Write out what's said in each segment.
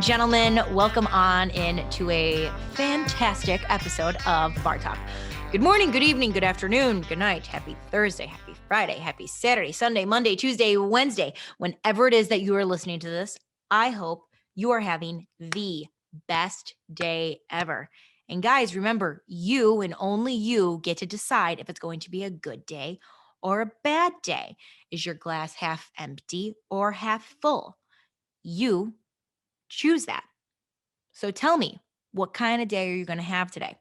and gentlemen, welcome on in to a fantastic episode of Bar Talk. Good morning, good evening, good afternoon, good night, happy Thursday, happy Friday, happy Saturday, Sunday, Monday, Tuesday, Wednesday. Whenever it is that you are listening to this, I hope you are having the best day ever. And guys, remember, you and only you get to decide if it's going to be a good day or a bad day. Is your glass half empty or half full? You choose that. So tell me, what kind of day are you going to have today?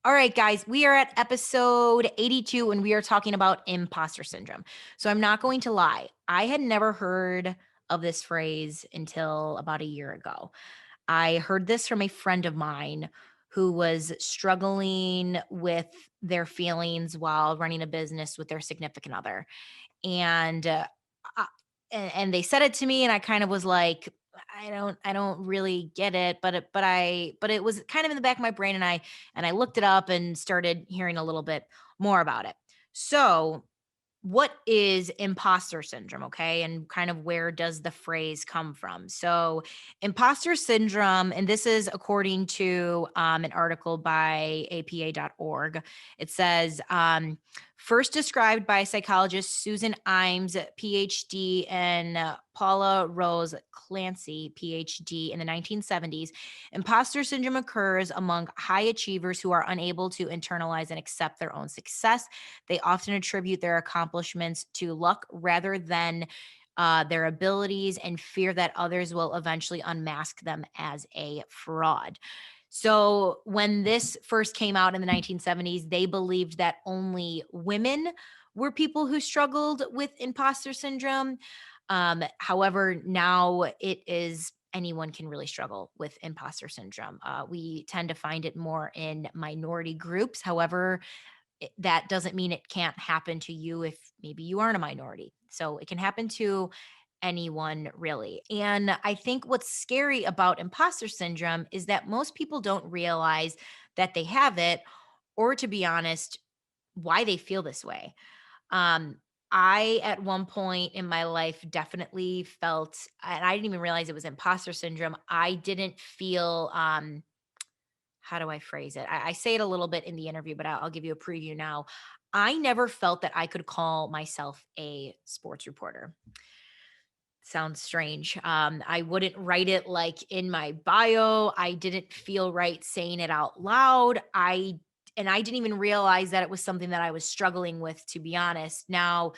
All right, guys, we are at episode 82 and we are talking about imposter syndrome. So I'm not going to lie. I had never heard of this phrase until about a year ago. I heard this from a friend of mine who was struggling with their feelings while running a business with their significant other. And uh, and they said it to me and I kind of was like, I don't really get it, but it was kind of in the back of my brain, and I looked it up and started hearing a little bit more about it. So what is imposter syndrome, okay? And kind of where does the phrase come from? So imposter syndrome, and this is according to an article by apa.org. It says, first described by psychologist Susan Imes, PhD, and Paula Rose Clancy, PhD, in the 1970s, imposter syndrome occurs among high achievers who are unable to internalize and accept their own success. They often attribute their accomplishments to luck rather than their abilities, and fear that others will eventually unmask them as a fraud. So when this first came out in the 1970s, they believed that only women were people who struggled with imposter syndrome. However, now it is anyone can really struggle with imposter syndrome. We tend to find it more in minority groups. However, that doesn't mean it can't happen to you if maybe you aren't a minority. So it can happen to anyone really. And I think what's scary about imposter syndrome is that most people don't realize that they have it, or to be honest, why they feel this way. Um, I, at one point in my life, definitely felt, and I didn't even realize it was imposter syndrome. I didn't feel, how do I phrase it? I say it a little bit in the interview, but I'll give you a preview now. I never felt that I could call myself a sports reporter. Sounds strange. I wouldn't write it like in my bio. I didn't feel right saying it out loud. I didn't even realize that it was something that I was struggling with, to be honest. Now,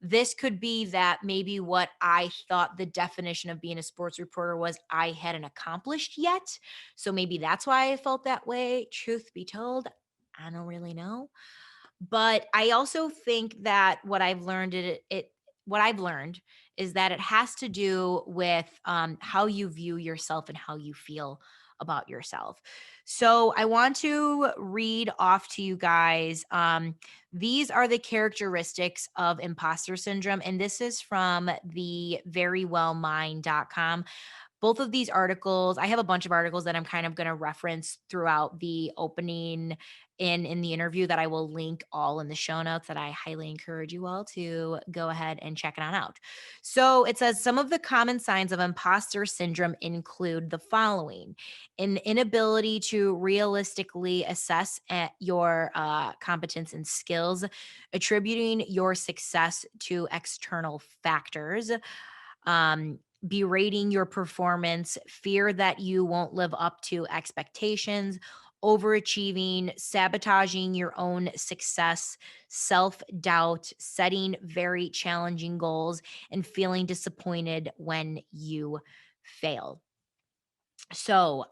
this could be that maybe what I thought the definition of being a sports reporter was I hadn't accomplished yet. So maybe that's why I felt that way. Truth be told, I don't really know. But I also think that what I've learned is that it has to do with how you view yourself and how you feel about yourself. So I want to read off to you guys. These are the characteristics of imposter syndrome, and this is from the verywellmind.com. Both of these articles, I have a bunch of articles that I'm kind of going to reference throughout the opening in the interview that I will link all in the show notes, that I highly encourage you all to go ahead and check it on out. So it says some of the common signs of imposter syndrome include the following: an inability to realistically assess your competence and skills, attributing your success to external factors, berating your performance, fear that you won't live up to expectations, overachieving, sabotaging your own success, self doubt, setting very challenging goals, and feeling disappointed when you fail. So,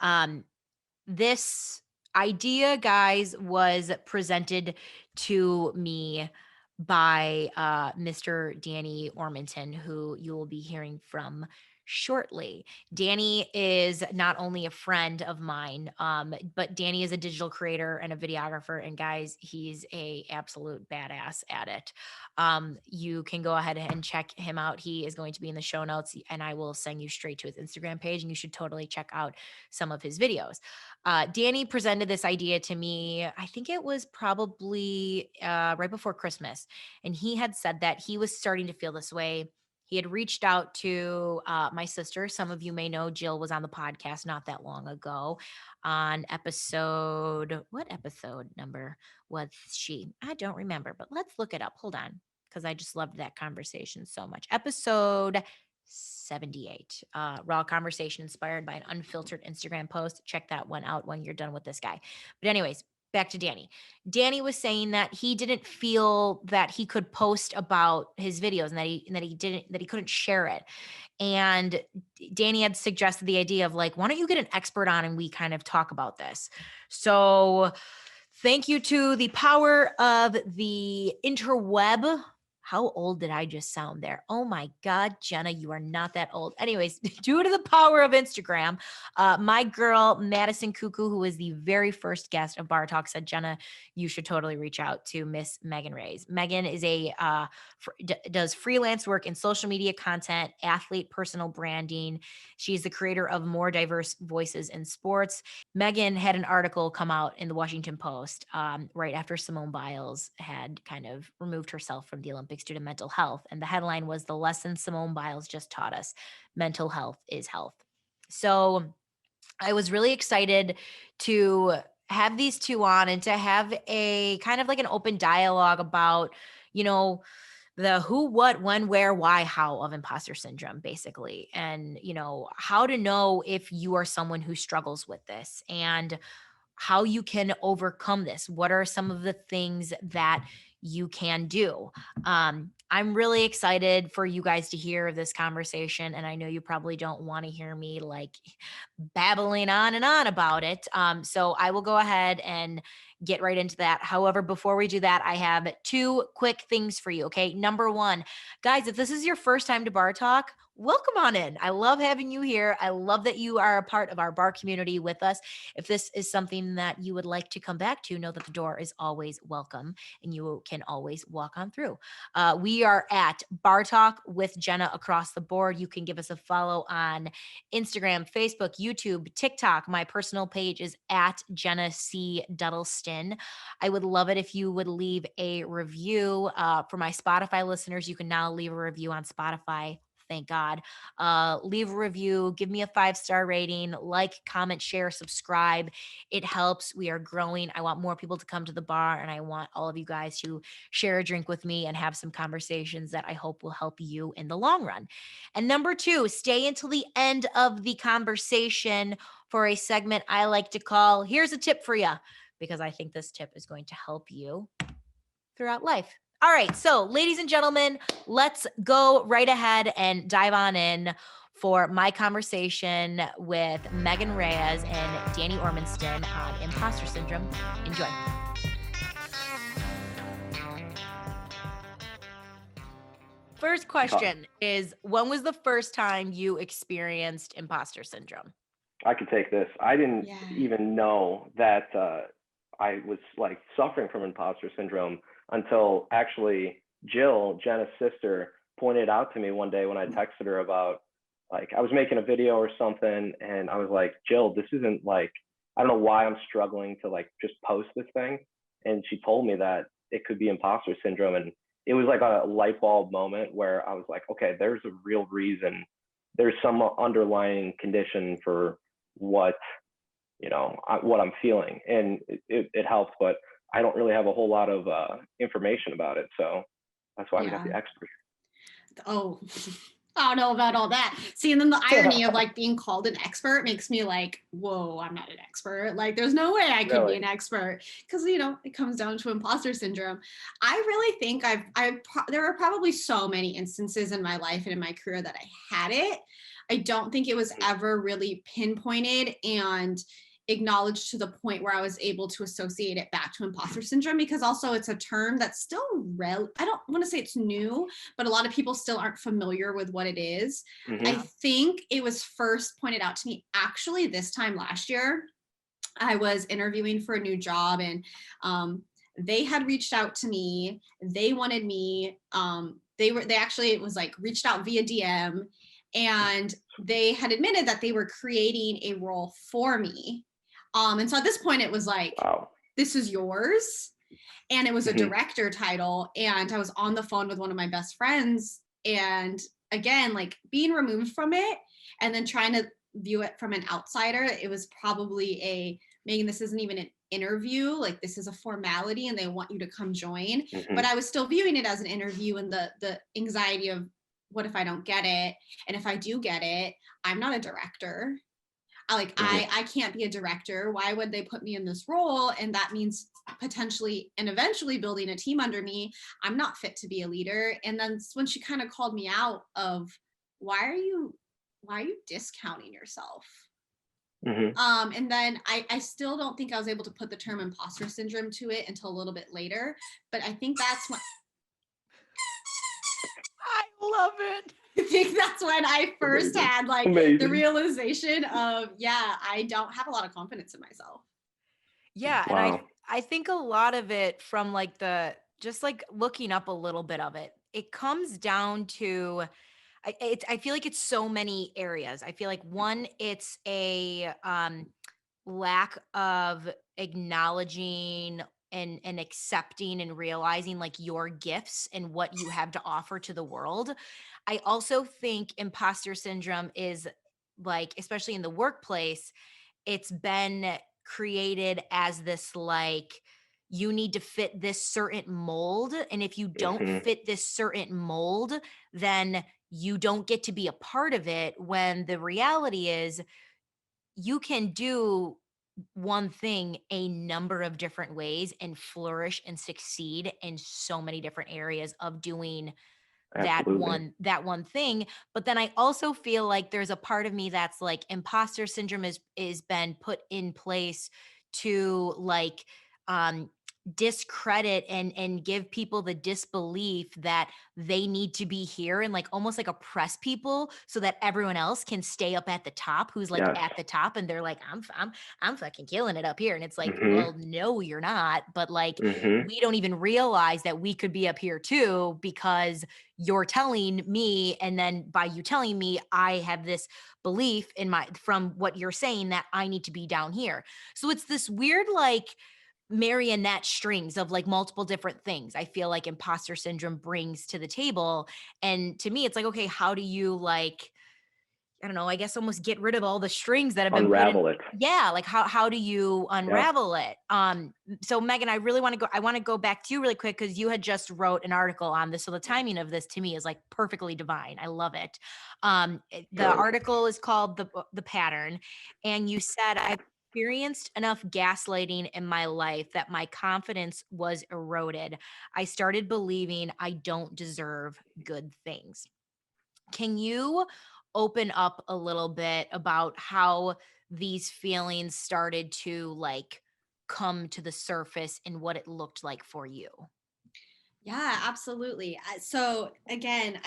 this idea, guys, was presented to me by Mr. Danny Ormiston, who you will be hearing from shortly. Danny is not only a friend of mine, but Danny is a digital creator and a videographer. And guys, he's a absolute badass at it. You can go ahead and check him out. He is going to be in the show notes, and I will send you straight to his Instagram page, and you should totally check out some of his videos. Danny presented this idea to me, I think it was probably right before Christmas. And he had said that he was starting to feel this way he had reached out to my sister. Some of you may know Jill was on the podcast not that long ago on what episode number was she? I don't remember, but let's look it up. Hold on, because I just loved that conversation so much. Episode 78, raw conversation inspired by an unfiltered Instagram post. Check that one out when you're done with this guy. But anyways, back to Danny. Danny was saying that he didn't feel that he could post about his videos and that he couldn't share it. And Danny had suggested the idea of like, why don't you get an expert on and we kind of talk about this? So thank you to the power of the interweb. How old did I just sound there? Oh my God, Jenna, you are not that old. Anyways, due to the power of Instagram, my girl, Madison Cuckoo, who was the very first guest of Bar Talk, said, Jenna, you should totally reach out to Miss Megan Reyes. Megan is does freelance work in social media content, athlete, personal branding. She's the creator of More Diverse Voices in Sports. Megan had an article come out in the Washington Post right after Simone Biles had kind of removed herself from the Olympics due to mental health. And the headline was, "The lesson Simone Biles just taught us: mental health is health." So I was really excited to have these two on and to have a kind of like an open dialogue about, the who, what, when, where, why, how of imposter syndrome, basically. And, how to know if you are someone who struggles with this and how you can overcome this. What are some of the things that you can do? I'm really excited for you guys to hear this conversation. And I know you probably don't want to hear me like babbling on and on about it. So I will go ahead and get right into that. However, before we do that, I have two quick things for you. Okay. Number one, guys, if this is your first time to Bar Talk, welcome on in. I love having you here. I love that you are a part of our bar community with us. If this is something that you would like to come back to, know that the door is always welcome and you can always walk on through. We are at Bar Talk with Jenna across the board. You can give us a follow on Instagram, Facebook, YouTube, TikTok. My personal page is at Jenna C. Duddleston. I would love it if you would leave a review. For my Spotify listeners, you can now leave a review on Spotify. Thank God. Leave a review, give me a 5-star rating, like, comment, share, subscribe. It helps. We are growing. I want more people to come to the bar, and I want all of you guys to share a drink with me and have some conversations that I hope will help you in the long run. And number two, stay until the end of the conversation for a segment I like to call, Here's a Tip for Ya, because I think this tip is going to help you throughout life. All right. So, ladies and gentlemen, let's go right ahead and dive on in for my conversation with Megan Reyes and Danny Ormiston on Imposter Syndrome. Enjoy. First question is, when was the first time you experienced imposter syndrome? I could take this. I didn't even know that I was like suffering from imposter syndrome until actually Jill, Jenna's sister, pointed out to me one day when I texted her about, like, I was making a video or something, and I was like, Jill, this isn't like, I don't know why I'm struggling to like just post this thing. And she told me that it could be imposter syndrome. And it was like a light bulb moment where I was like, okay, there's a real reason. There's some underlying condition for what, what I'm feeling. And it helped, but I don't really have a whole lot of information about it. So that's why we got the expert. Oh, I don't know about all that. See, and then the irony of like being called an expert makes me like, whoa, I'm not an expert. Like, there's no way I could be an expert, because it comes down to imposter syndrome. I really think there are probably so many instances in my life and in my career that I had it. I don't think it was ever really pinpointed and acknowledged to the point where I was able to associate it back to imposter syndrome, because also it's a term that's still I don't want to say it's new, but a lot of people still aren't familiar with what it is. Mm-hmm. I think it was first pointed out to me actually this time last year. I was interviewing for a new job, and they had reached out to me. They wanted me. It was like reached out via DM, and they had admitted that they were creating a role for me. And so at this point it was like, wow, this is yours. And it was a director title. And I was on the phone with one of my best friends, and again, like being removed from it and then trying to view it from an outsider, it was probably Megan, this isn't even an interview, like this is a formality and they want you to come join. But I was still viewing it as an interview, and the anxiety of, what if I don't get it? And if I do get it, I'm not a director. I can't be a director. Why would they put me in this role? And that means potentially and eventually building a team under me. I'm not fit to be a leader. And then when she kind of called me out of, why are you discounting yourself? And then I still don't think I was able to put the term imposter syndrome to it until a little bit later. But I think that's when I love it. I think that's when I first had like the realization of, I don't have a lot of confidence in myself. Yeah. Wow. And I think a lot of it from like just like looking up a little bit of it, it comes down to, I feel like it's so many areas. I feel like one, it's a lack of acknowledging and accepting and realizing like your gifts and what you have to offer to the world. I also think imposter syndrome is like, especially in the workplace, it's been created as this like, you need to fit this certain mold. And if you don't fit this certain mold, then you don't get to be a part of it, when the reality is you can do one thing a number of different ways and flourish and succeed in so many different areas of doing that one thing. But then I also feel like there's a part of me that's like, imposter syndrome is been put in place to like discredit and give people the disbelief that they need to be here and like almost like oppress people so that everyone else can stay up at the top, who's like at the top, and they're like, I'm fucking killing it up here. And it's like, well, no, you're not. But like, we don't even realize that we could be up here too, because you're telling me, and then by you telling me, I have this belief from what you're saying that I need to be down here. So it's this weird like marionette strings of like multiple different things I feel like imposter syndrome brings to the table. And to me, it's like, okay, how do you like, I don't know, I guess almost get rid of all the strings that have been unravel it. Yeah. Like how do you unravel it? So Megan, I want to go back to you really quick, because you had just wrote an article on this. So the timing of this to me is like perfectly divine. I love it. The article is called The Pattern. And you said, I've experienced enough gaslighting in my life that my confidence was eroded. I started believing I don't deserve good things. Can you open up a little bit about how these feelings started to like come to the surface and what it looked like for you? Yeah, absolutely. So again,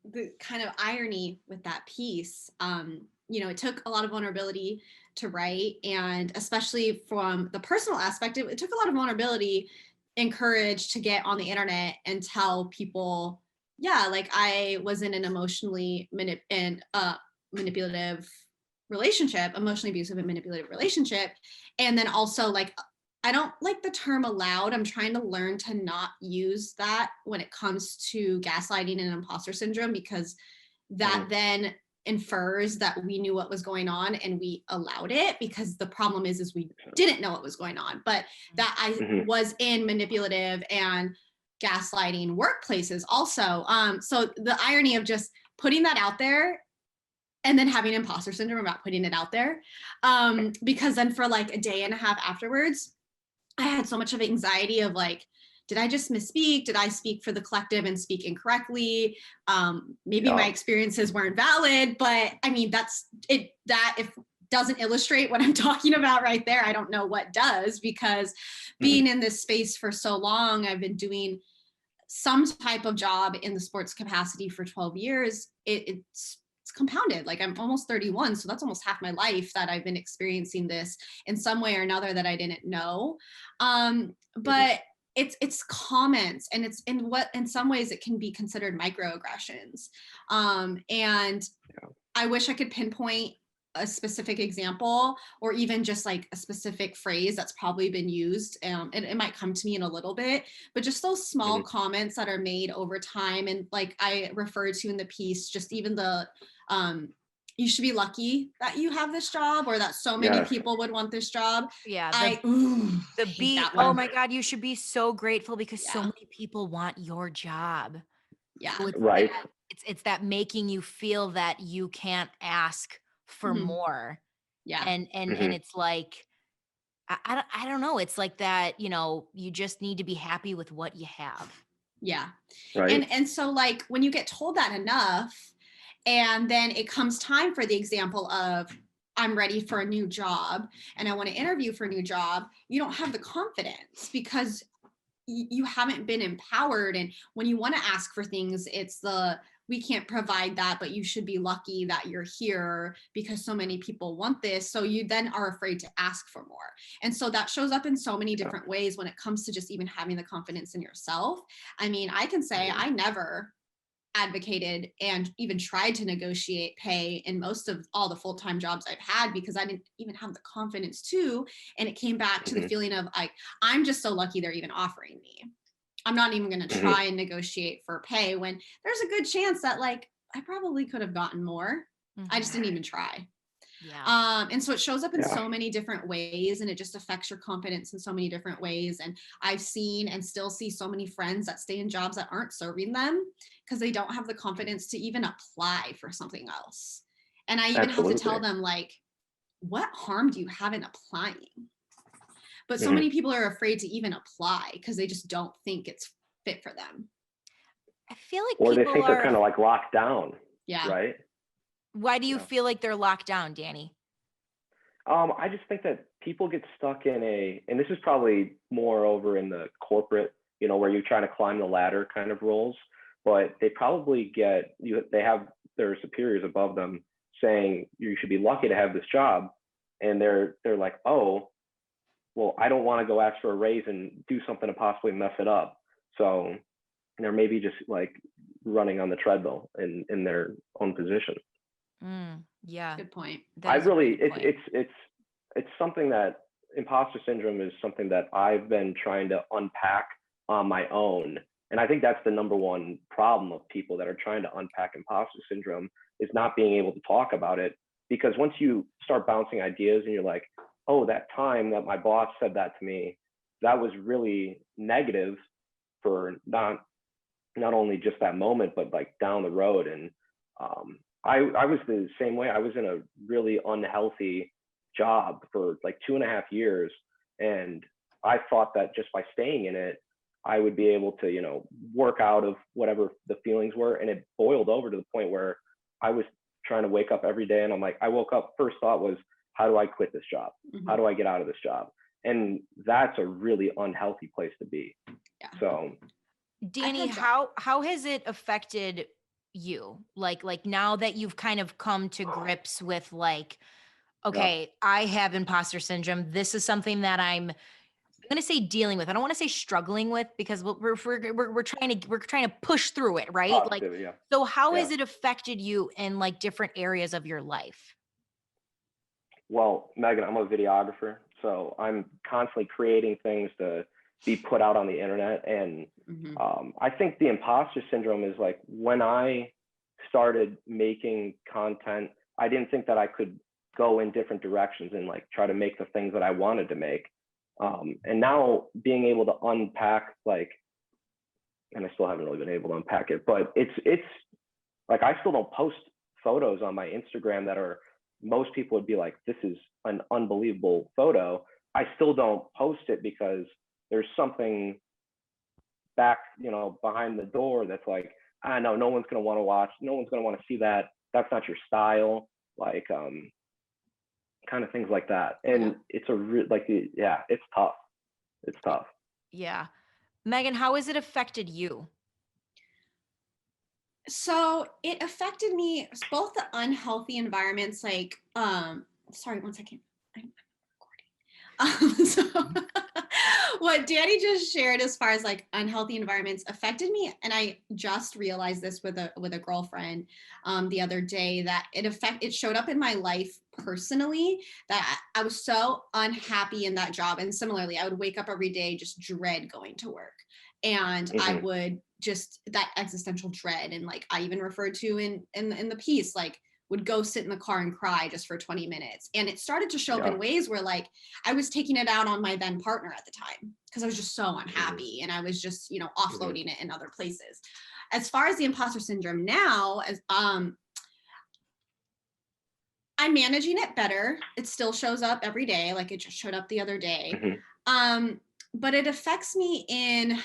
the kind of irony with that piece, it took a lot of vulnerability to write, and especially from the personal aspect, it took a lot of vulnerability and courage to get on the internet and tell people, like I was in an emotionally manipulative relationship, emotionally abusive and manipulative relationship. And then also like, I don't like the term allowed. I'm trying to learn to not use that when it comes to gaslighting and imposter syndrome, because that then infers that we knew what was going on and we allowed it, because the problem is we didn't know what was going on, but that I was in manipulative and gaslighting workplaces also. So the irony of just putting that out there and then having imposter syndrome about putting it out there, because then for like a day and a half afterwards, I had so much of anxiety of like, did I just misspeak? Did I speak for the collective and speak incorrectly? Maybe my experiences weren't valid, but I mean, that's it. That if doesn't illustrate what I'm talking about right there, I don't know what does, because being in this space for so long, I've been doing some type of job in the sports capacity for 12 years. It's compounded. Like I'm almost 31. So that's almost half my life that I've been experiencing this in some way or another that I didn't know. But it's comments, and it's in some ways it can be considered microaggressions. And I wish I could pinpoint a specific example or even just like a specific phrase that's probably been used, and it might come to me in a little bit, but just those small comments that are made over time. And like I referred to in the piece, just even the you should be lucky that you have this job, or that so many people would want this job. Yeah. Oh my God, you should be so grateful because so many people want your job. Yeah. So it's that making you feel that you can't ask for more. Yeah. And it's like, I don't know. It's like that, you know, you just need to be happy with what you have. Yeah. Right. And so like when you get told that enough, and then it comes time for the example of I'm ready for a new job and I want to interview for a new job, you don't have the confidence because you haven't been empowered. And when you want to ask for things, it's we can't provide that, but you should be lucky that you're here because so many people want this. So you then are afraid to ask for more. And so that shows up in so many different ways when it comes to just even having the confidence in yourself. I mean, I can say I never advocated and even tried to negotiate pay in most of all the full-time jobs I've had because I didn't even have the confidence to. And it came back to the feeling of like, I'm just so lucky they're even offering me. I'm not even going to try and negotiate for pay when there's a good chance that like I probably could have gotten more. I just didn't even try. Yeah. And so it shows up in so many different ways, and it just affects your confidence in so many different ways. And I've seen and still see so many friends that stay in jobs that aren't serving them because they don't have the confidence to even apply for something else. And I even have to tell them like, what harm do you have in applying? But so many people are afraid to even apply because they just don't think it's fit for them. I feel like or they think they're kind of like locked down. Yeah. Right. Why do you feel like they're locked down, Danny? I just think that people get stuck in and this is probably more over in the corporate, you know, where you're trying to climb the ladder kind of roles, but they probably they have their superiors above them saying you should be lucky to have this job. And they're like, oh, well, I don't want to go ask for a raise and do something to possibly mess it up. So they're maybe just like running on the treadmill in their own position. Yeah. Good point. It's something that imposter syndrome is something that I've been trying to unpack on my own. And I think that's the number one problem of people that are trying to unpack imposter syndrome is not being able to talk about it. Because once you start bouncing ideas and you're like, oh, that time that my boss said that to me, that was really negative for not only just that moment, but like down the road. And I was the same way. I was in a really unhealthy job for like 2.5 years. And I thought that just by staying in it, I would be able to, you know, work out of whatever the feelings were. And it boiled over to the point where I was trying to wake up every day. And I'm like, I woke up, first thought was, how do I quit this job? How do I get out of this job? And that's a really unhealthy place to be. Yeah. So Danny, how has it affected you? Like now that you've kind of come to grips with like, okay, I have imposter syndrome. This is something that I'm going to say dealing with. I don't want to say struggling with because we're trying to push through it, right? So how has it affected you in like different areas of your life? Well, Megan, I'm a videographer, so I'm constantly creating things to be put out on the internet. And I think the imposter syndrome is like when I started making content, I didn't think that I could go in different directions and like try to make the things that I wanted to make. And now being able to unpack and I still haven't really been able to unpack it, but it's like I still don't post photos on my Instagram that are, most people would be like, this is an unbelievable photo. I still don't post it because there's something back, you know, behind the door that's like, I know no one's going to want to watch. No one's going to want to see that. That's not your style. Like, kind of things like that. And it's it's tough. It's tough. Yeah. Megan, how has it affected you? So it affected me, both the unhealthy environments, like, sorry, 1 second. I'm recording. what Danny just shared as far as like unhealthy environments affected me, and I just realized this with a girlfriend the other day, that it showed up in my life personally, that I was so unhappy in that job. And similarly, I would wake up every day just dread going to work, and I would just that existential dread, and like I even referred to in the piece, like would go sit in the car and cry just for 20 minutes. And it started to show up in ways where like I was taking it out on my then partner at the time because I was just so unhappy, and I was just, you know, offloading it in other places. As far as the imposter syndrome now, as I'm managing it better. It still shows up every day. Like it just showed up the other day. But it affects me in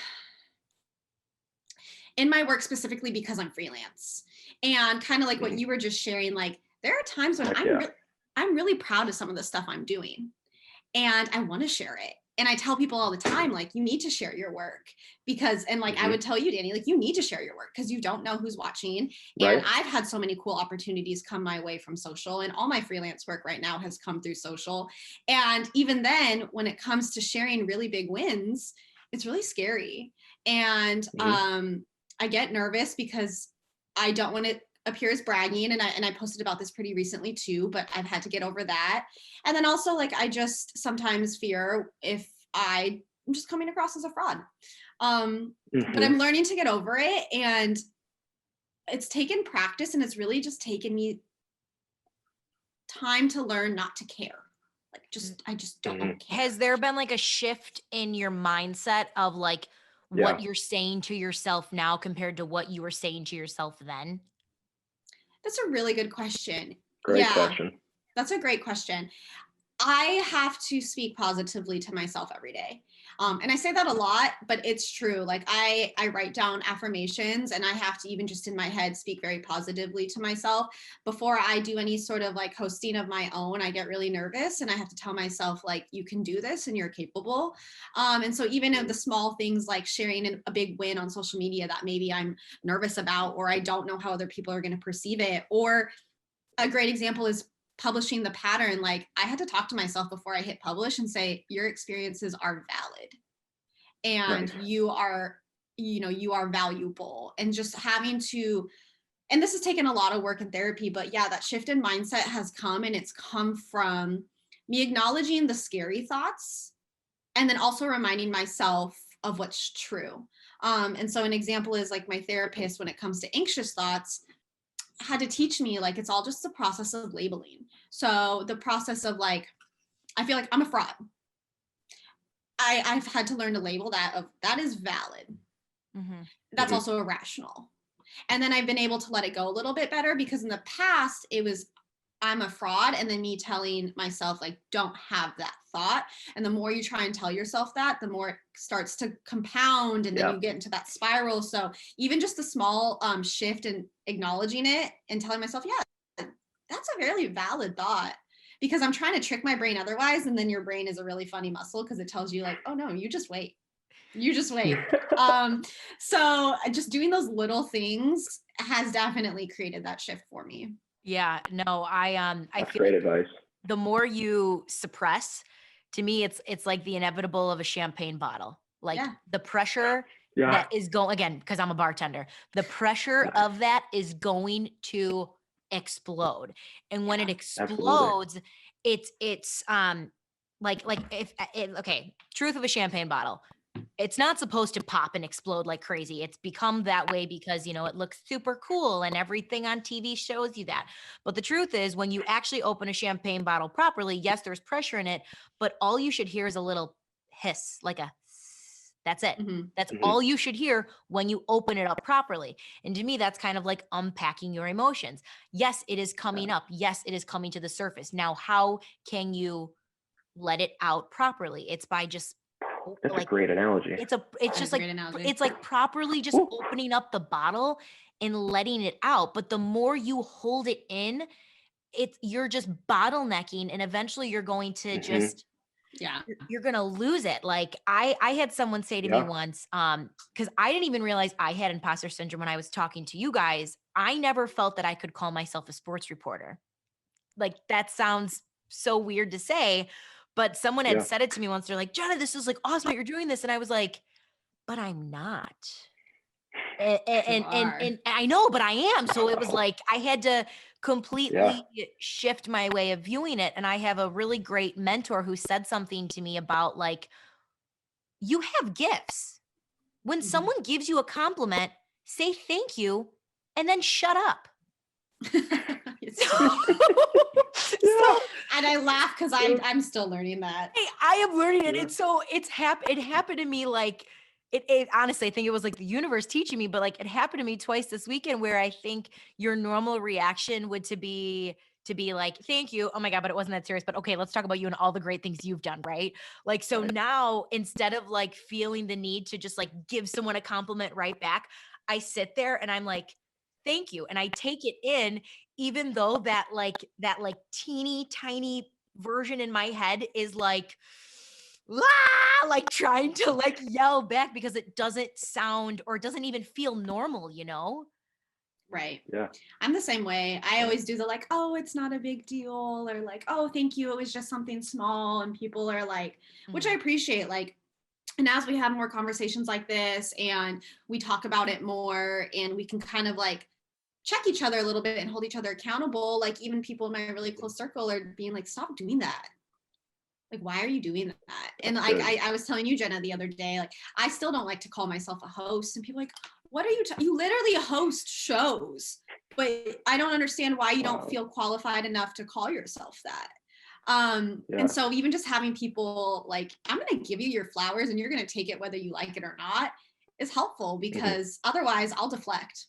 my work specifically because I'm freelance. And kind of like what you were just sharing, like there are times when I'm really proud of some of the stuff I'm doing, and I want to share it. And I tell people all the time, like, you need to share your work because, and like I would tell you, Danny, like you need to share your work because you don't know who's watching. And I've had so many cool opportunities come my way from social, and all my freelance work right now has come through social. And even then, when it comes to sharing really big wins, it's really scary. And I get nervous because I don't want to appear as bragging, and I posted about this pretty recently too, but I've had to get over that. And then also, like, I just sometimes fear if I'm just coming across as a fraud. But I'm learning to get over it, and it's taken practice, and it's really just taken me time to learn not to care. Like, I just don't care. Has there been like a shift in your mindset of like what you're saying to yourself now compared to what you were saying to yourself then? That's a really good question. Great question. That's a great question. I have to speak positively to myself every day. And I say that a lot, but it's true. Like I write down affirmations, and I have to even just in my head speak very positively to myself. Before I do any sort of like hosting of my own, I get really nervous, and I have to tell myself like, you can do this and you're capable. And so even in the small things like sharing a big win on social media that maybe I'm nervous about, or I don't know how other people are going to perceive it, or a great example is publishing the pattern. Like I had to talk to myself before I hit publish and say, your experiences are valid, and you are valuable. And just having to, and this has taken a lot of work in therapy, but yeah, that shift in mindset has come, and it's come from me acknowledging the scary thoughts and then also reminding myself of what's true. And so an example is like my therapist, when it comes to anxious thoughts, had to teach me like it's all just the process of labeling. So the process of like, I feel like I'm a fraud. I've had to learn to label that of that is valid. That's also irrational. And then I've been able to let it go a little bit better, because in the past it was I'm a fraud, and then me telling myself like, don't have that thought. And the more you try and tell yourself that, the more it starts to compound, and then you get into that spiral. So even just a small shift in acknowledging it and telling myself, yeah, that's a very valid thought, because I'm trying to trick my brain otherwise. And then your brain is a really funny muscle, because it tells you like, oh no, you just wait. So just doing those little things has definitely created that shift for me. Yeah, no, I That's feel great advice. the more you suppress, to me, it's like the inevitable of a champagne bottle. Like the pressure that is going, again, because I'm a bartender, the pressure of that is going to explode. And when it explodes, it's like if okay, truth of a champagne bottle. It's not supposed to pop and explode like crazy. It's become that way because, you know, it looks super cool and everything on TV shows you that. But the truth is, when you actually open a champagne bottle properly, yes, there's pressure in it, but all you should hear is a little hiss, like a that's it. That's all you should hear when you open it up properly. And to me, that's kind of like unpacking your emotions. Yes, it is coming up. Yes, it is coming to the surface. Now, how can you let it out properly? It's by just That's like a great analogy. It's just like it's like properly just opening up the bottle and letting it out. But the more you hold it in, you're just bottlenecking, and eventually you're going to just you're gonna lose it. Like I had someone say to me once, because I didn't even realize I had imposter syndrome when I was talking to you guys. I never felt that I could call myself a sports reporter. Like that sounds so weird to say, But someone had said it to me once. They're like, Jenna, this is like awesome that you're doing this. And I was like, but I'm not. And I know, but I am. So it was like, I had to completely shift my way of viewing it. And I have a really great mentor who said something to me about like, you have gifts. When someone gives you a compliment, say thank you and then shut up. And I laugh because I'm still learning that. Hey, I am learning it. It's so it happened to me like it honestly, I think it was like the universe teaching me, but like it happened to me twice this weekend where I think your normal reaction would to be like, thank you. Oh my God, but it wasn't that serious. But okay, let's talk about you and all the great things you've done, right? Like, so now instead of like feeling the need to just like give someone a compliment right back, I sit there and I'm like, thank you. And I take it in, even though that teeny tiny version in my head is like, like trying to like yell back because it doesn't sound or doesn't even feel normal, you know? Right. Yeah. I'm the same way. I always do the like, oh, it's not a big deal, or like, oh, thank you. It was just something small. And people are like, which I appreciate. Like, and as we have more conversations like this and we talk about it more and we can kind of like check each other a little bit and hold each other accountable, like even people in my really close circle are being like, stop doing that. Like, why are you doing that? And like, I was telling you, Jenna, the other day, like, I still don't like to call myself a host. And people are like, what are you, you literally host shows, but I don't understand why you don't feel qualified enough to call yourself that. And so even just having people like, I'm going to give you your flowers and you're going to take it whether you like it or not is helpful, because otherwise I'll deflect.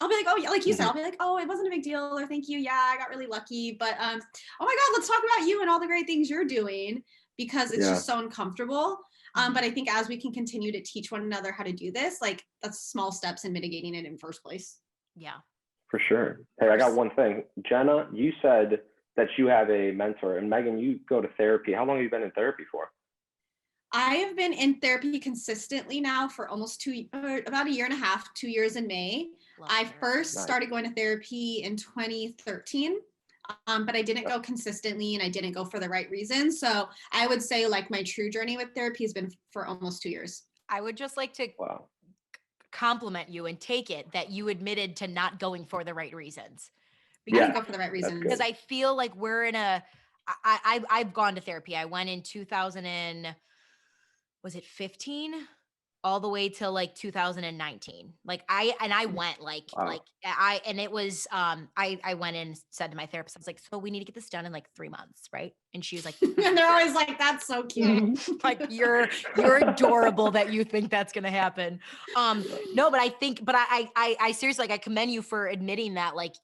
I'll be like, oh, yeah, like you said, I'll be like, oh, it wasn't a big deal, or thank you. Yeah, I got really lucky. But oh my God, let's talk about you and all the great things you're doing, because it's just so uncomfortable. But I think as we can continue to teach one another how to do this, like that's small steps in mitigating it in first place. Yeah. For sure. Hey, I got one thing. Jenna, you said that you have a mentor, and Megan, you go to therapy. How long have you been in therapy for? I have been in therapy consistently now for almost about a year and a half, 2 years in May. I first started going to therapy in 2013, but I didn't go consistently and I didn't go for the right reasons. So I would say like my true journey with therapy has been for almost 2 years. I would just like to compliment you and take it that you admitted to not going for the right reasons. I didn't go for the right reasons. Because I feel like we're in I've gone to therapy. I went in 2015 all the way till like 2019. Like I went and it was I went in and said to my therapist, I was like, so we need to get this done in like 3 months, right? And she was like, and they're always like, that's so cute. Like you're adorable that you think that's gonna happen. No, but I seriously, like, I commend you for admitting that. Like,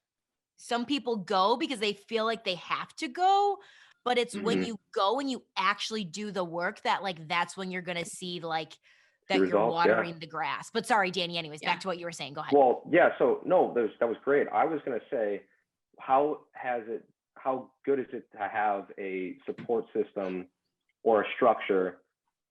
some people go because they feel like they have to go, but it's when you go and you actually do the work that like that's when you're gonna see like that you're watering the grass. But sorry, Danny, anyways, back to what you were saying. Go ahead. Well, yeah, so no, that was great. I was gonna say, how good is it to have a support system or a structure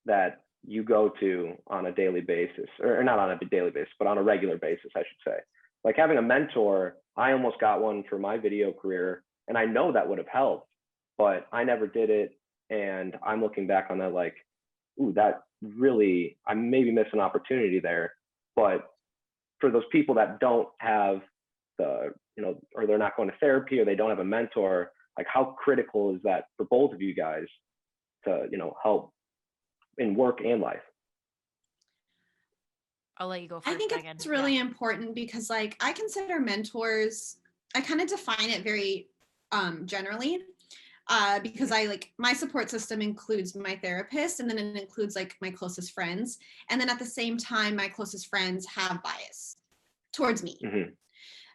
that you go to on a daily basis, or not on a daily basis, but on a regular basis, I should say. Like having a mentor, I almost got one for my video career, and I know that would have helped, but I never did it. And I'm looking back on that like, ooh, that really, I maybe missed an opportunity there. But for those people that don't have the, or they're not going to therapy, or they don't have a mentor, like how critical is that for both of you guys to, help in work and life? I'll let you go first. I think it's really important because like I consider mentors, I kind of define it very generally because I like my support system includes my therapist, and then it includes like my closest friends. And then at the same time, my closest friends have bias towards me.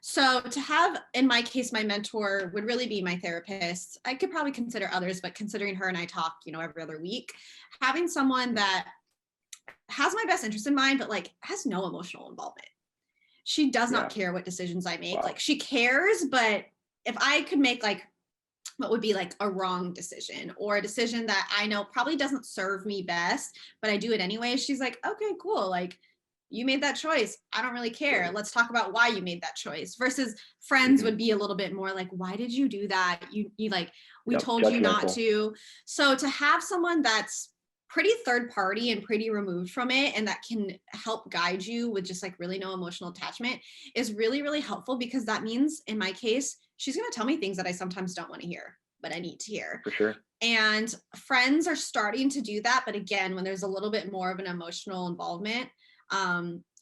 So to have, in my case, my mentor would really be my therapist. I could probably consider others, but considering her and I talk, every other week, having someone that has my best interest in mind, but like has no emotional involvement. She does not care what decisions I make. Like she cares, but if I could make like what would be like a wrong decision or a decision that I know probably doesn't serve me best, but I do it anyway, she's like, okay, cool. Like you made that choice. I don't really care. Let's talk about why you made that choice. Versus friends would be a little bit more like, why did you do that? You like, we told you not to. So to have someone that's pretty third party and pretty removed from it, and that can help guide you with just like really no emotional attachment is really, really helpful, because that means in my case, she's going to tell me things that I sometimes don't want to hear, but I need to hear. For sure. And friends are starting to do that. But again, when there's a little bit more of an emotional involvement,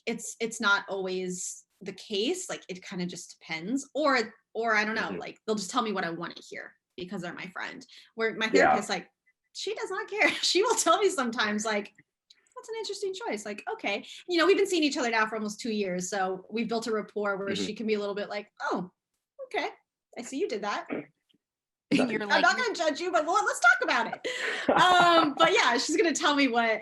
it's not always the case. Like it kind of just depends, or I don't know, like they'll just tell me what I want to hear because they're my friend. Where my therapist, like, she does not care. She will tell me sometimes like, that's an interesting choice. Like, okay, you know, we've been seeing each other now for almost 2 years. So we've built a rapport where she can be a little bit like, oh, okay, I see you did that. And you're like, I'm not going to judge you, but let's talk about it. But yeah, she's going to tell me what,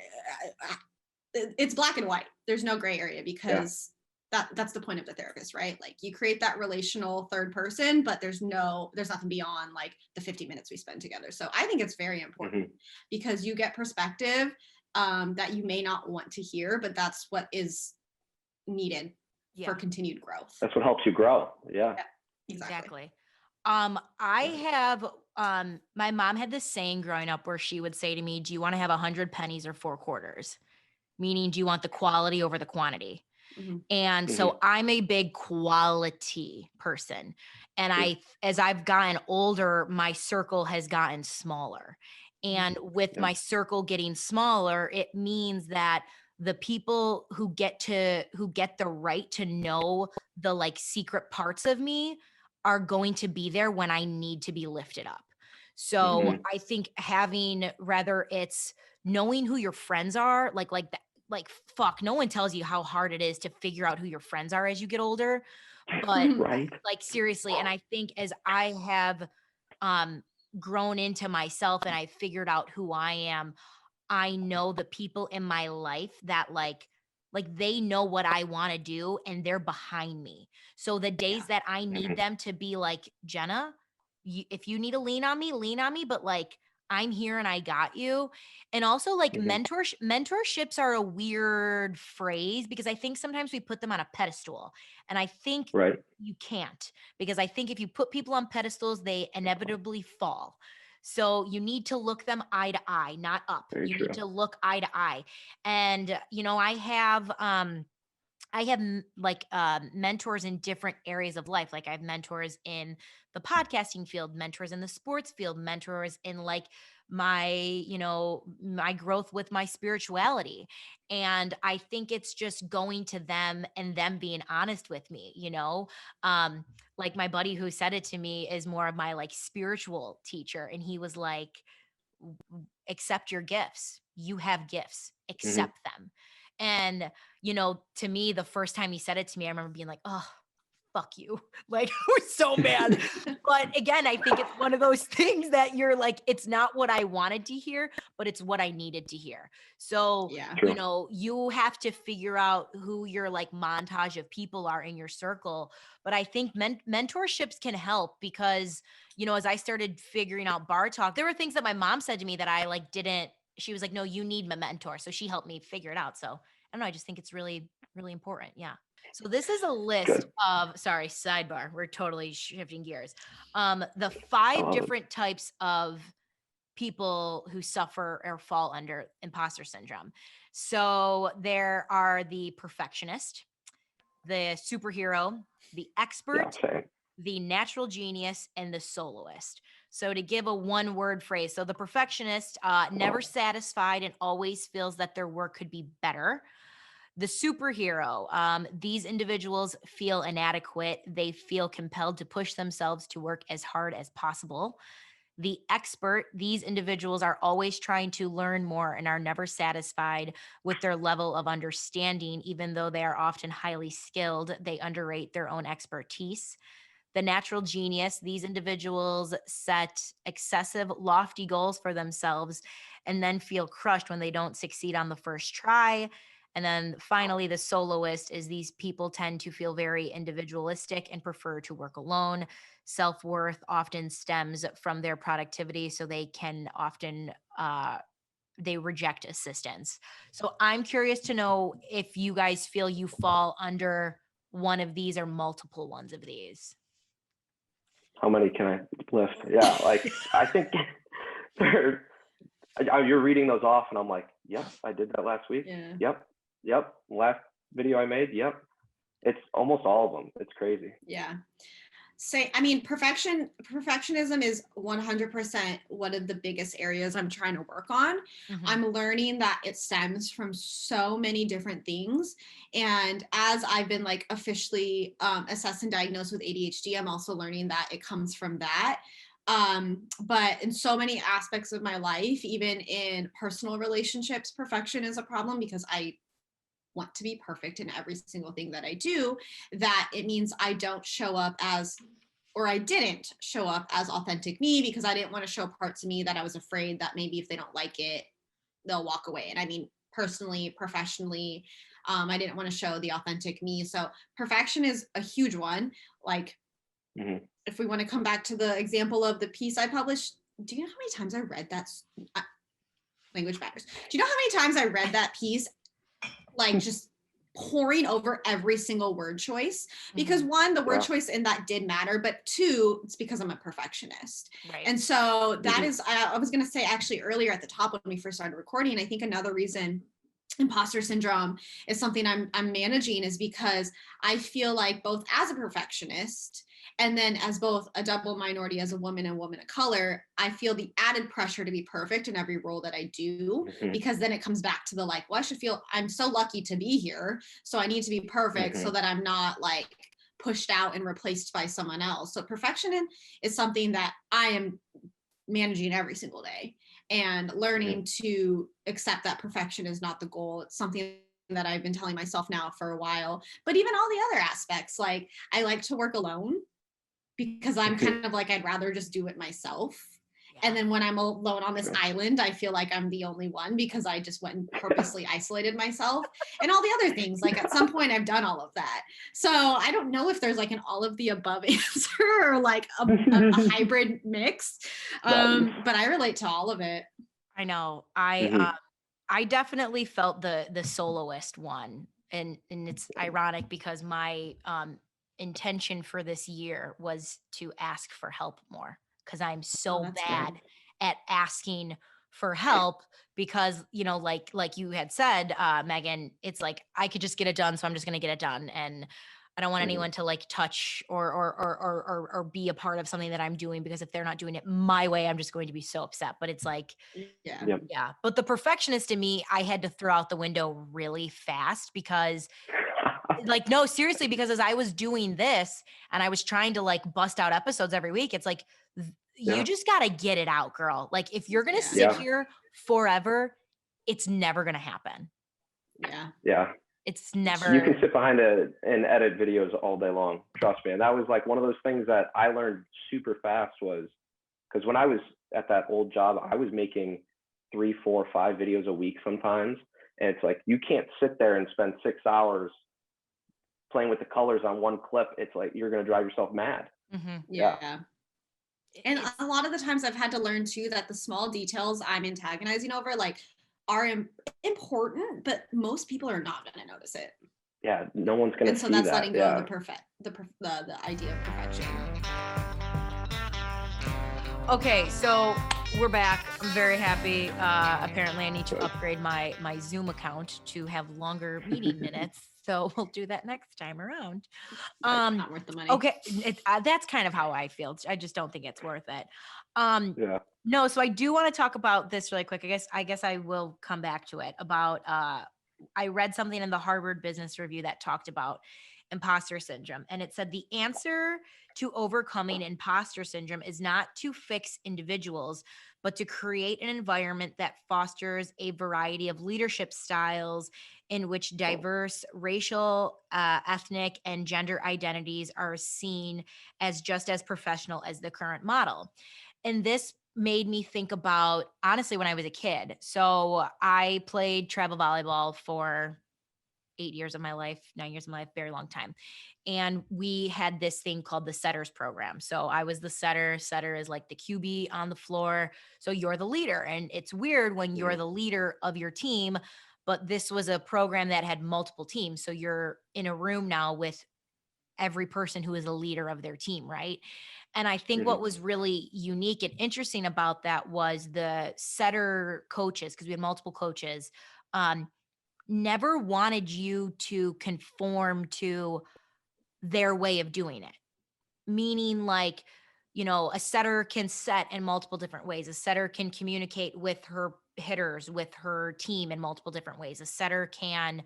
it's black and white. There's no gray area, because that's the point of the therapist, right? Like you create that relational third person, but there's nothing beyond like the 50 minutes we spend together. So I think it's very important because you get perspective that you may not want to hear, but that's what is needed for continued growth. That's what helps you grow. Yeah, exactly. I have, my mom had this saying growing up where she would say to me, do you want to have 100 pennies or 4 quarters? Meaning, do you want the quality over the quantity? And so I'm a big quality person. And as I've gotten older, my circle has gotten smaller. And with my circle getting smaller, it means that the people who get the right to know the like secret parts of me are going to be there when I need to be lifted up. So I think having, whether it's knowing who your friends are, like fuck, no one tells you how hard it is to figure out who your friends are as you get older, but like seriously. And I think as I have grown into myself and I figured out who I am, I know the people in my life that like they know what I want to do and they're behind me. So the days that I need them to be like, Jenna, if you need to lean on me, but like, I'm here and I got you. And also like mentorships are a weird phrase because I think sometimes we put them on a pedestal, and I think you can't, because I think if you put people on pedestals, they inevitably fall. So you need to look them eye to eye, not up. You need to look eye to eye. And, you know, I have like mentors in different areas of life. Like I have mentors in the podcasting field, mentors in the sports field, mentors in like my growth with my spirituality. And I think it's just going to them and them being honest with me, like my buddy who said it to me is more of my like spiritual teacher. And he was like, accept your gifts. You have gifts, accept them. And, to me, the first time he said it to me, I remember being like, oh, fuck you. Like, I was so mad. But again, I think it's one of those things that you're like, it's not what I wanted to hear, but it's what I needed to hear. So, you have to figure out who your like montage of people are in your circle. But I think mentorships can help because, as I started figuring out bar talk, there were things that my mom said to me that I like didn't. She was like, no, you need a mentor. So she helped me figure it out. So I don't know. I just think it's really, really important. Yeah. So this is a list of, sorry, sidebar. We're totally shifting gears. The 5 different types of people who suffer or fall under imposter syndrome. So there are the perfectionist, the superhero, the expert, the natural genius, and the soloist. So to give a 1-word phrase, so the perfectionist, never satisfied and always feels that their work could be better. The superhero, these individuals feel inadequate. They feel compelled to push themselves to work as hard as possible. The expert, these individuals are always trying to learn more and are never satisfied with their level of understanding, even though they are often highly skilled. They underrate their own expertise. The natural genius, these individuals set excessive, lofty goals for themselves and then feel crushed when they don't succeed on the first try. And then finally, the soloist is these people tend to feel very individualistic and prefer to work alone. Self-worth often stems from their productivity, so they can often they reject assistance. So I'm curious to know if you guys feel you fall under one of these or multiple ones of these. How many can I list? Yeah, like I think you're reading those off, and I'm like, yep, I did that last week. Yeah. Yep. Last video I made. Yep. It's almost all of them. It's crazy. Yeah. Perfectionism is 100% one of the biggest areas I'm trying to work on. Mm-hmm. I'm learning that it stems from so many different things. And as I've been like officially assessed and diagnosed with ADHD, I'm also learning that it comes from that. But in so many aspects of my life, even in personal relationships, perfection is a problem because I want to be perfect in every single thing that I do, that it means I don't show up as, or I didn't show up as authentic me because I didn't want to show parts of me that I was afraid that maybe if they don't like it, they'll walk away. And I mean, personally, professionally, I didn't want to show the authentic me. So perfection is a huge one. Like, if we want to come back to the example of the piece I published, do you know how many times I read that? Language matters. Do you know how many times I read that piece? Like just pouring over every single word choice, because one, the word choice in that did matter, but two, it's because I'm a perfectionist. Right. And so that is, I was going to say actually earlier at the top when we first started recording, I think another reason imposter syndrome is something I'm managing is because I feel like both as a perfectionist and then as both a double minority, as a woman and woman of color, I feel the added pressure to be perfect in every role that I do, because then it comes back to the like, well, I should feel I'm so lucky to be here, so I need to be perfect so that I'm not like pushed out and replaced by someone else. So perfection is something that I am managing every single day, and learning to accept that perfection is not the goal. It's something that I've been telling myself now for a while. But even all the other aspects, like I like to work alone because I'm kind of like, I'd rather just do it myself. And then when I'm alone on this island, I feel like I'm the only one because I just went and purposely isolated myself, and all the other things. Like at some point I've done all of that. So I don't know if there's like an all of the above answer or like a hybrid mix. But I relate to all of it. I know. I definitely felt the soloist one. And it's ironic because my intention for this year was to ask for help more, because I'm so bad at asking for help, because, you know, like you had said, Megan, it's like, I could just get it done. So I'm just going to get it done. And I don't want anyone to like touch or be a part of something that I'm doing, because if they're not doing it my way, I'm just going to be so upset. But it's like, yeah. But the perfectionist in me, I had to throw out the window really fast, because like, no, seriously, because as I was doing this and I was trying to like bust out episodes every week, it's like, you just got to get it out, girl. Like if you're going to sit here forever, it's never going to happen. Yeah. It's never. You can sit behind and edit videos all day long. Trust me. And that was like one of those things that I learned super fast, was because when I was at that old job, I was making 3, 4, 5 videos a week sometimes. And it's like, you can't sit there and spend 6 hours playing with the colors on one clip. It's like, you're going to drive yourself mad. And a lot of the times I've had to learn too that the small details I'm antagonizing over like are important, but most people are not going to notice it. Yeah, no one's going to see that. And so that's letting go of the idea of perfection. Okay, so we're back. I'm very happy. Apparently I need to upgrade my Zoom account to have longer meeting minutes. So we'll do that next time around. Not worth the money. Okay, that's kind of how I feel. I just don't think it's worth it. No, so I do want to talk about this really quick. I guess I will come back to it about, I read something in the Harvard Business Review that talked about imposter syndrome. And it said the answer to overcoming imposter syndrome is not to fix individuals, but to create an environment that fosters a variety of leadership styles in which diverse racial, ethnic, and gender identities are seen as just as professional as the current model. And this made me think about, honestly, when I was a kid. So I played travel volleyball for 9 years of my life, very long time. And we had this thing called the setters program. So I was the setter. Setter is like the QB on the floor. So you're the leader. And it's weird when you're the leader of your team, but this was a program that had multiple teams. So you're in a room now with every person who is a leader of their team, right? And I think what was really unique and interesting about that was the setter coaches, because we had multiple coaches, never wanted you to conform to their way of doing it. Meaning like, a setter can set in multiple different ways. A setter can communicate with her hitters, with her team in multiple different ways. A setter can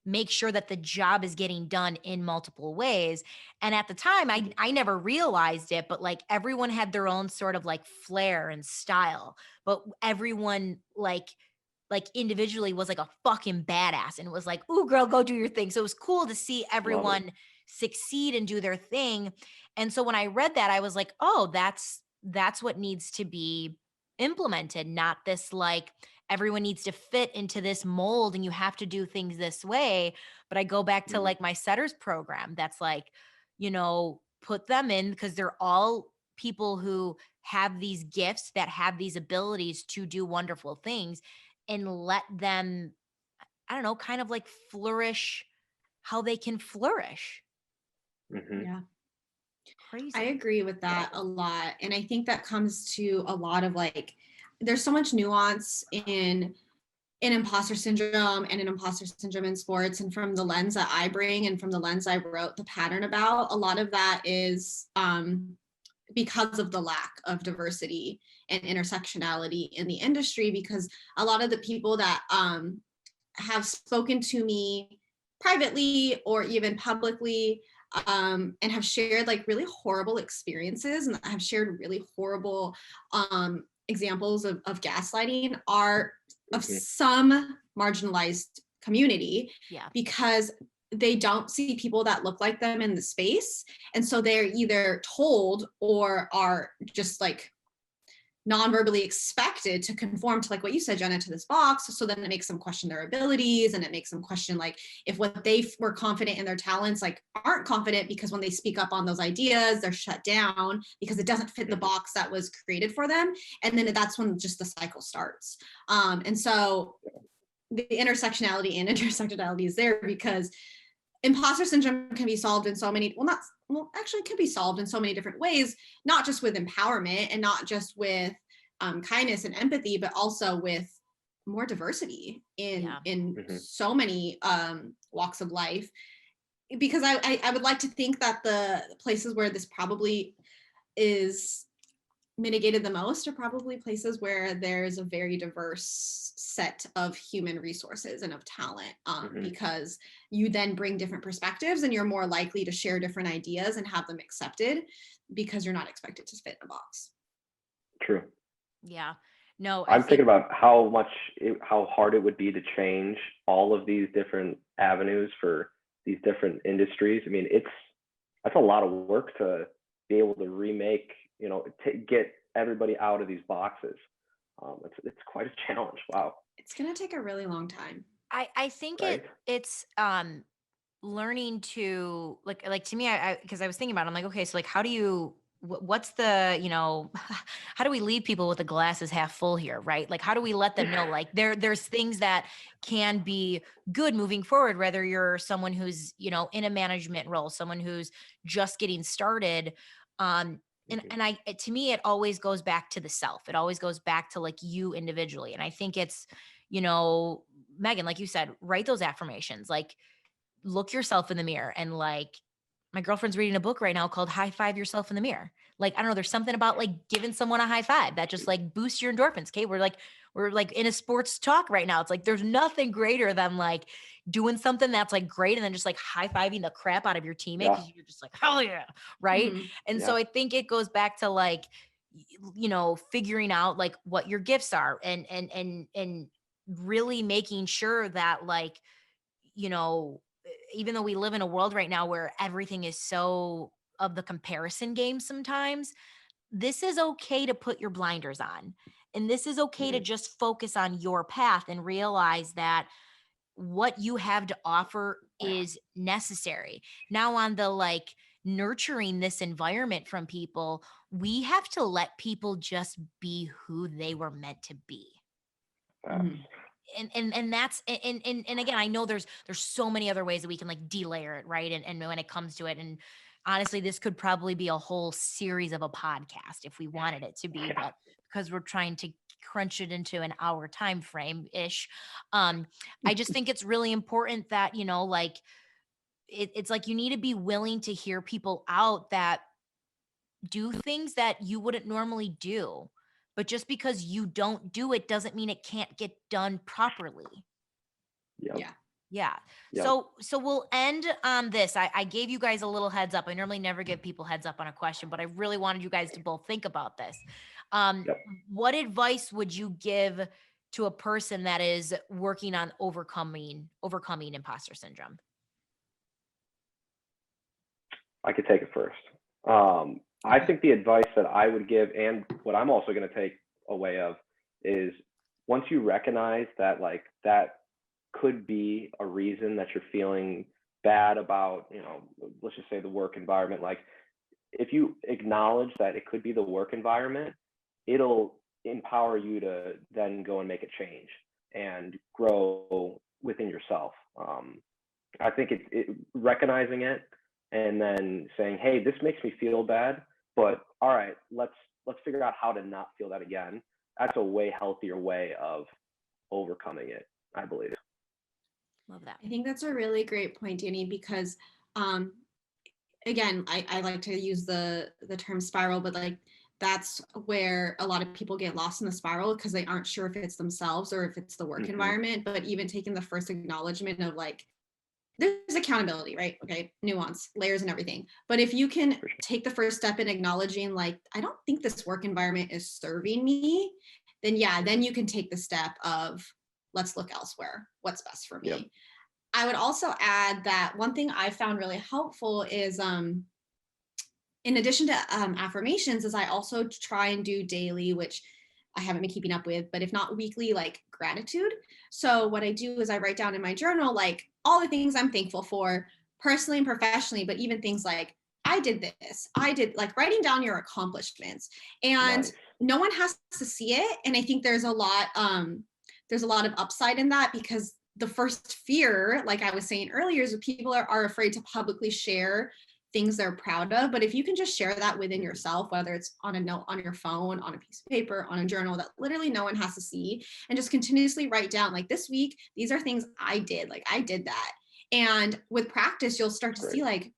make sure that the job is getting done in multiple ways. And at the time, I never realized it, but like everyone had their own sort of like flair and style, but everyone like individually was like a fucking badass and was like, ooh, girl, go do your thing. So it was cool to see everyone succeed and do their thing. And so when I read that, I was like, oh, that's what needs to be implemented, not this like everyone needs to fit into this mold and you have to do things this way. But I go back to like my setters program that's like, put them in because they're all people who have these gifts, that have these abilities to do wonderful things, and let them, I don't know, kind of like flourish how they can flourish. Yeah. Crazy. I agree with that a lot. And I think that comes to a lot of like, there's so much nuance in imposter syndrome and in imposter syndrome in sports. And from the lens that I bring and from the lens I wrote the pattern about, a lot of that is because of the lack of diversity and intersectionality in the industry, because a lot of the people that have spoken to me privately or even publicly and have shared like really horrible experiences and have shared really horrible examples of gaslighting are of some marginalized community, because they don't see people that look like them in the space. And so they're either told or are just like non-verbally expected to conform to, like what you said, Jenna, to this box. So then it makes them question their abilities, and it makes them question like if what they were confident in their talents like aren't confident, because when they speak up on those ideas, they're shut down because it doesn't fit the box that was created for them. And then that's when just the cycle starts. And so the intersectionality and intersectionality is there because imposter syndrome can be solved in so many, actually it can be solved in so many different ways, not just with empowerment and not just with kindness and empathy, but also with more diversity in so many walks of life. Because I would like to think that the places where this probably is mitigated the most are probably places where there's a very diverse set of human resources and of talent, because you then bring different perspectives and you're more likely to share different ideas and have them accepted because you're not expected to fit in a box. True. Yeah. No, I'm thinking about how hard it would be to change all of these different avenues for these different industries. I mean, that's a lot of work to be able to remake, to get everybody out of these boxes. It's quite a challenge. Wow. It's going to take a really long time. I think it's learning to like to me, because I was thinking about it, I'm like, okay, so like how do you, what's the, how do we leave people with the glasses half full here, right? Like how do we let them know like there's things that can be good moving forward, whether you're someone who's, in a management role, someone who's just getting started. And to me, it always goes back to the self. It always goes back to like you individually. And I think it's, Megan, like you said, write those affirmations, like look yourself in the mirror. And like my girlfriend's reading a book right now called High Five Yourself in the Mirror. Like, I don't know, there's something about like giving someone a high five that just like boosts your endorphins. Okay. We're like in a sports talk right now. It's like, there's nothing greater than like doing something that's like great. And then just like high fiving the crap out of your teammate. Cause you're just like, hell yeah. Right. And so I think it goes back to like, figuring out like what your gifts are and really making sure that like, even though we live in a world right now where everything is so of the comparison game sometimes, this is okay to put your blinders on. And this is okay to just focus on your path and realize that what you have to offer is necessary. Now on the like nurturing this environment from people, we have to let people just be who they were meant to be. Mhm. And that's and again, I know there's so many other ways that we can like delayer it, right? And when it comes to it, and honestly, this could probably be a whole series of a podcast if we wanted it to be, but because we're trying to crunch it into an hour time frame ish, I just think it's really important that, you know, like it's like you need to be willing to hear people out that do things that you wouldn't normally do. But just because you don't do it doesn't mean it can't get done properly. Yep. Yeah. Yeah. Yep. So we'll end on this. I gave you guys a little heads up. I normally never give people heads up on a question, but I really wanted you guys to both think about this. Yep. What advice would you give to a person that is working on overcoming imposter syndrome? I could take it first. I think the advice that I would give, and what I'm also going to take away of, is once you recognize that like that could be a reason that you're feeling bad about, you know, let's just say the work environment. Like if you acknowledge that it could be the work environment, it'll empower you to then go and make a change and grow within yourself. I think it recognizing it and then saying, hey, this makes me feel bad, but all right, let's figure out how to not feel that again. That's a way healthier way of overcoming it, I believe. Love that. I think that's a really great point, Danny, because again, I like to use the term spiral, but like that's where a lot of people get lost in the spiral because they aren't sure if it's themselves or if it's the work environment. But even taking the first acknowledgement of like, there's accountability, right? Okay, nuance, layers and everything. But if you can take the first step in acknowledging like, I don't think this work environment is serving me, then yeah, then you can take the step of let's look elsewhere. What's best for me? Yep. I would also add that one thing I found really helpful is in addition to affirmations is I also try and do daily, which I haven't been keeping up with, but if not weekly, like gratitude. So what I do is I write down in my journal, like all the things I'm thankful for personally and professionally, but even things like I did this, I did, like writing down your accomplishments, and no one has to see it. And I think there's a lot of upside in that, because the first fear, like I was saying earlier, is that people are afraid to publicly share things they're proud of. But if you can just share that within yourself, whether it's on a note on your phone, on a piece of paper, on a journal that literally no one has to see, and just continuously write down, like this week, these are things I did, like I did that. And with practice, you'll start to see like,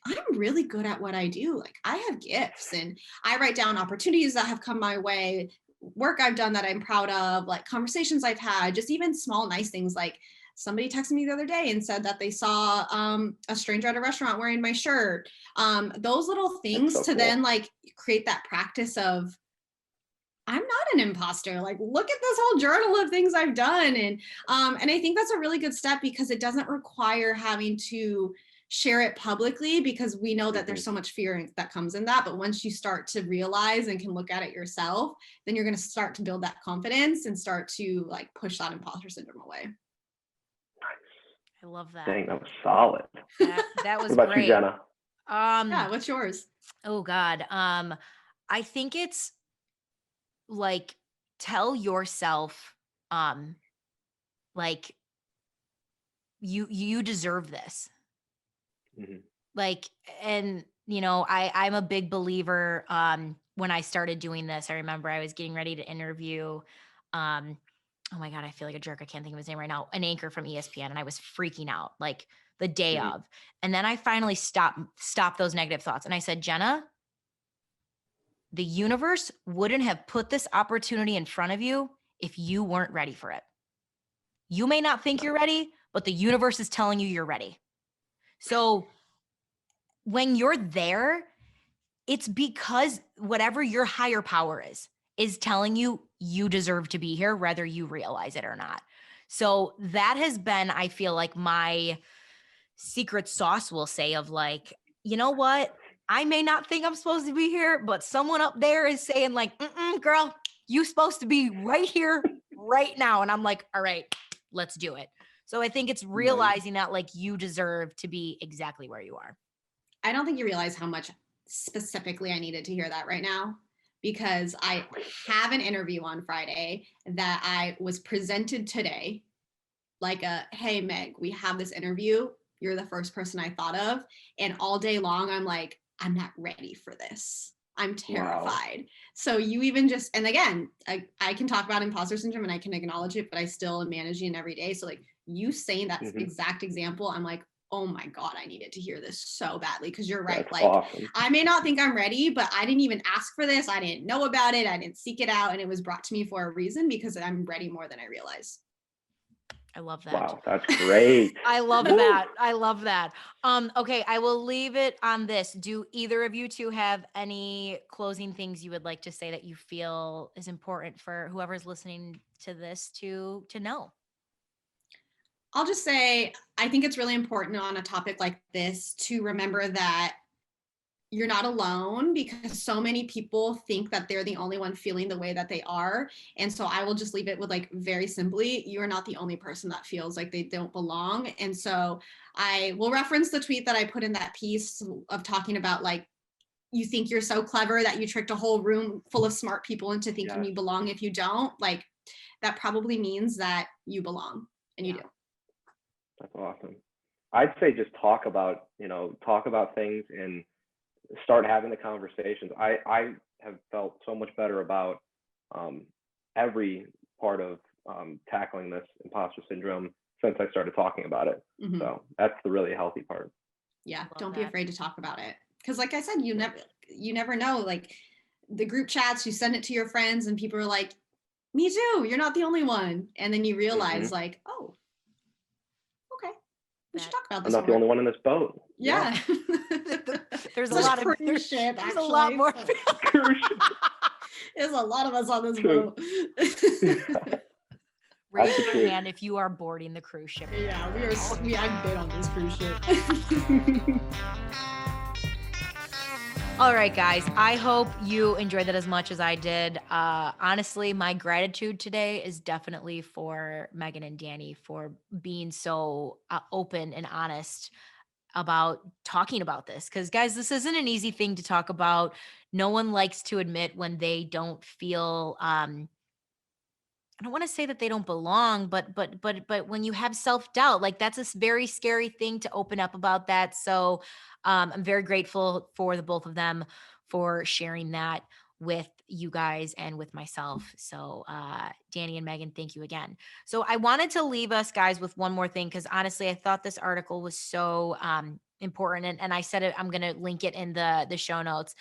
I'm really good at what I do. Like I have gifts, and I write down opportunities that have come my way, work I've done that I'm proud of, like conversations I've had, just even small, nice things. Like somebody texted me the other day and said that they saw a stranger at a restaurant wearing my shirt. Those little things so to cool. Then like create that practice of, I'm not an imposter. Like, look at this whole journal of things I've done. And I think that's a really good step, because it doesn't require having to share it publicly, because we know that there's so much fear that comes in that. But once you start to realize and can look at it yourself, then you're going to start to build that confidence and start to like push that imposter syndrome away. I love that. Dang, that was solid. That was what about great. You, Jenna? Yeah, what's yours? Oh God. I think it's like, tell yourself, like you deserve this. Mm-hmm. Like, and you know, I'm a big believer. When I started doing this, I remember I was getting ready to interview, oh my God, I feel like a jerk. I can't think of his name right now. An anchor from ESPN. And I was freaking out like the day of. And then I finally stopped those negative thoughts. And I said, Jenna, the universe wouldn't have put this opportunity in front of you if you weren't ready for it. You may not think you're ready, but the universe is telling you you're ready. So when you're there, it's because whatever your higher power is telling you you deserve to be here, whether you realize it or not. So that has been, I feel like, my secret sauce, will say, of like, you know what? I may not think I'm supposed to be here, but someone up there is saying like, girl, you supposed to be right here right now. And I'm like, all right, let's do it. So I think it's realizing that like you deserve to be exactly where you are. I don't think you realize how much specifically I needed to hear that right now, because I have an interview on Friday that I was presented today, like hey, Meg, we have this interview. You're the first person I thought of. And all day long, I'm like, I'm not ready for this. I'm terrified. Wow. So you even just, and again, I can talk about imposter syndrome and I can acknowledge it, but I still am managing every day. So like you saying that exact example, I'm like, oh my God, I needed to hear this so badly. Cause you're right. That's like awesome. I may not think I'm ready, but I didn't even ask for this. I didn't know about it. I didn't seek it out. And it was brought to me for a reason, because I'm ready more than I realize. I love that. Wow, that's great. I love that. I love that. Okay, I will leave it on this. Do either of you two have any closing things you would like to say that you feel is important for whoever's listening to this to know? I'll just say, I think it's really important on a topic like this to remember that you're not alone, because so many people think that they're the only one feeling the way that they are. And so I will just leave it with like very simply, you're not the only person that feels like they don't belong. And so I will reference the tweet that I put in that piece of talking about like, you think you're so clever that you tricked a whole room full of smart people into thinking you belong. If you don't, like, that probably means that you belong, and you do. That's awesome. I'd say just talk about things and start having the conversations. I have felt so much better about every part of tackling this imposter syndrome since I started talking about it. So that's the really healthy part. Yeah, don't be afraid to talk about it, because like I said, you never know. Like the group chats, you send it to your friends and people are like, me too, you're not the only one. And then you realize like, oh, okay, we should talk about this. I'm not the only one in this boat. Yeah. There's a lot of cruise ship. There's a lot more. There's a lot of us on this boat. Raise your hand if you are boarding the cruise ship. Yeah, I've been on this cruise ship. All right, guys, I hope you enjoyed that as much as I did. Honestly, my gratitude today is definitely for Megan and Danny for being so open and honest about talking about this. Because, guys, this isn't an easy thing to talk about. No one likes to admit when they don't feel I don't want to say that they don't belong, but when you have self-doubt, like that's a very scary thing to open up about that. So I'm very grateful for the both of them for sharing that with you guys and with myself. So Danny and Megan, thank you again. So I wanted to leave us guys with one more thing, because honestly, I thought this article was so important. And I said it, I'm going to link it in the show notes.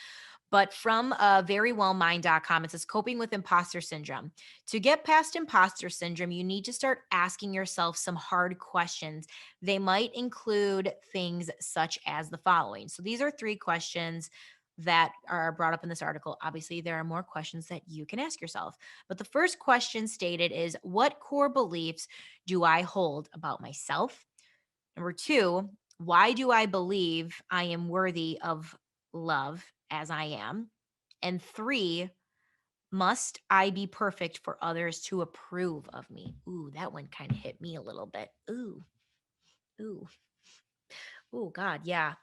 But from verywellmind.com, it says coping with imposter syndrome. To get past imposter syndrome, you need to start asking yourself some hard questions. They might include things such as the following. So these are 3 questions that are brought up in this article. Obviously, there are more questions that you can ask yourself. But the first question stated is, what core beliefs do I hold about myself? Number 2, why do I believe I am worthy of love as I am? And 3, must I be perfect for others to approve of me? Ooh, that one kind of hit me a little bit. Ooh, God, yeah.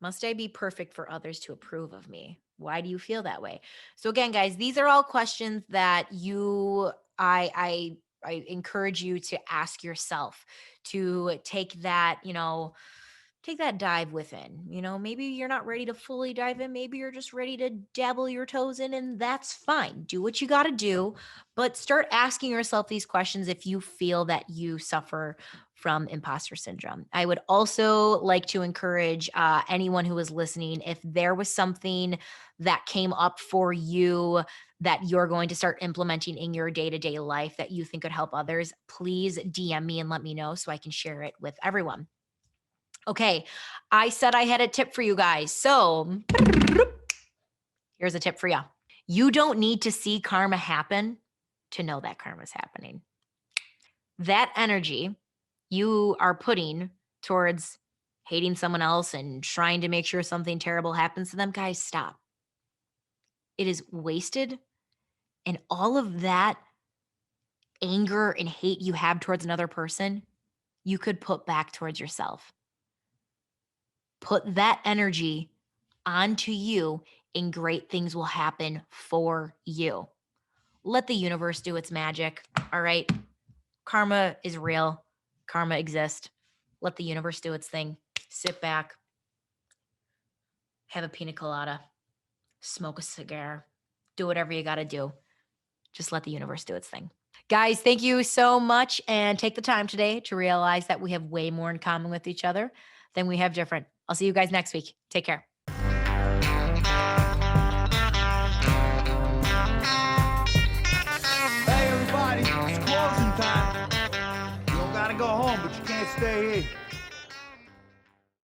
Must I be perfect for others to approve of me? Why do you feel that way? So again, guys, these are all questions that I encourage you to ask yourself, to take that, take that dive within. Maybe you're not ready to fully dive in. Maybe you're just ready to dabble your toes in, and that's fine. Do what you got to do, but start asking yourself these questions if you feel that you suffer from imposter syndrome. I would also like to encourage anyone who is listening, if there was something that came up for you that you're going to start implementing in your day-to-day life that you think could help others, please DM me and let me know so I can share it with everyone. Okay, I said I had a tip for you guys. So here's a tip for you. You don't need to see karma happen to know that karma is happening. That energy you are putting towards hating someone else and trying to make sure something terrible happens to them, guys, stop. It is wasted. And all of that anger and hate you have towards another person, you could put back towards yourself. Put that energy onto you and great things will happen for you. Let the universe do its magic. All right. Karma is real. Karma exists. Let the universe do its thing. Sit back. Have a pina colada. Smoke a cigar. Do whatever you got to do. Just let the universe do its thing. Guys, thank you so much. And take the time today to realize that we have way more in common with each other than we have different. I'll see you guys next week. Take care. Hey, everybody, it's closing time. You don't gotta go home, but you can't stay here.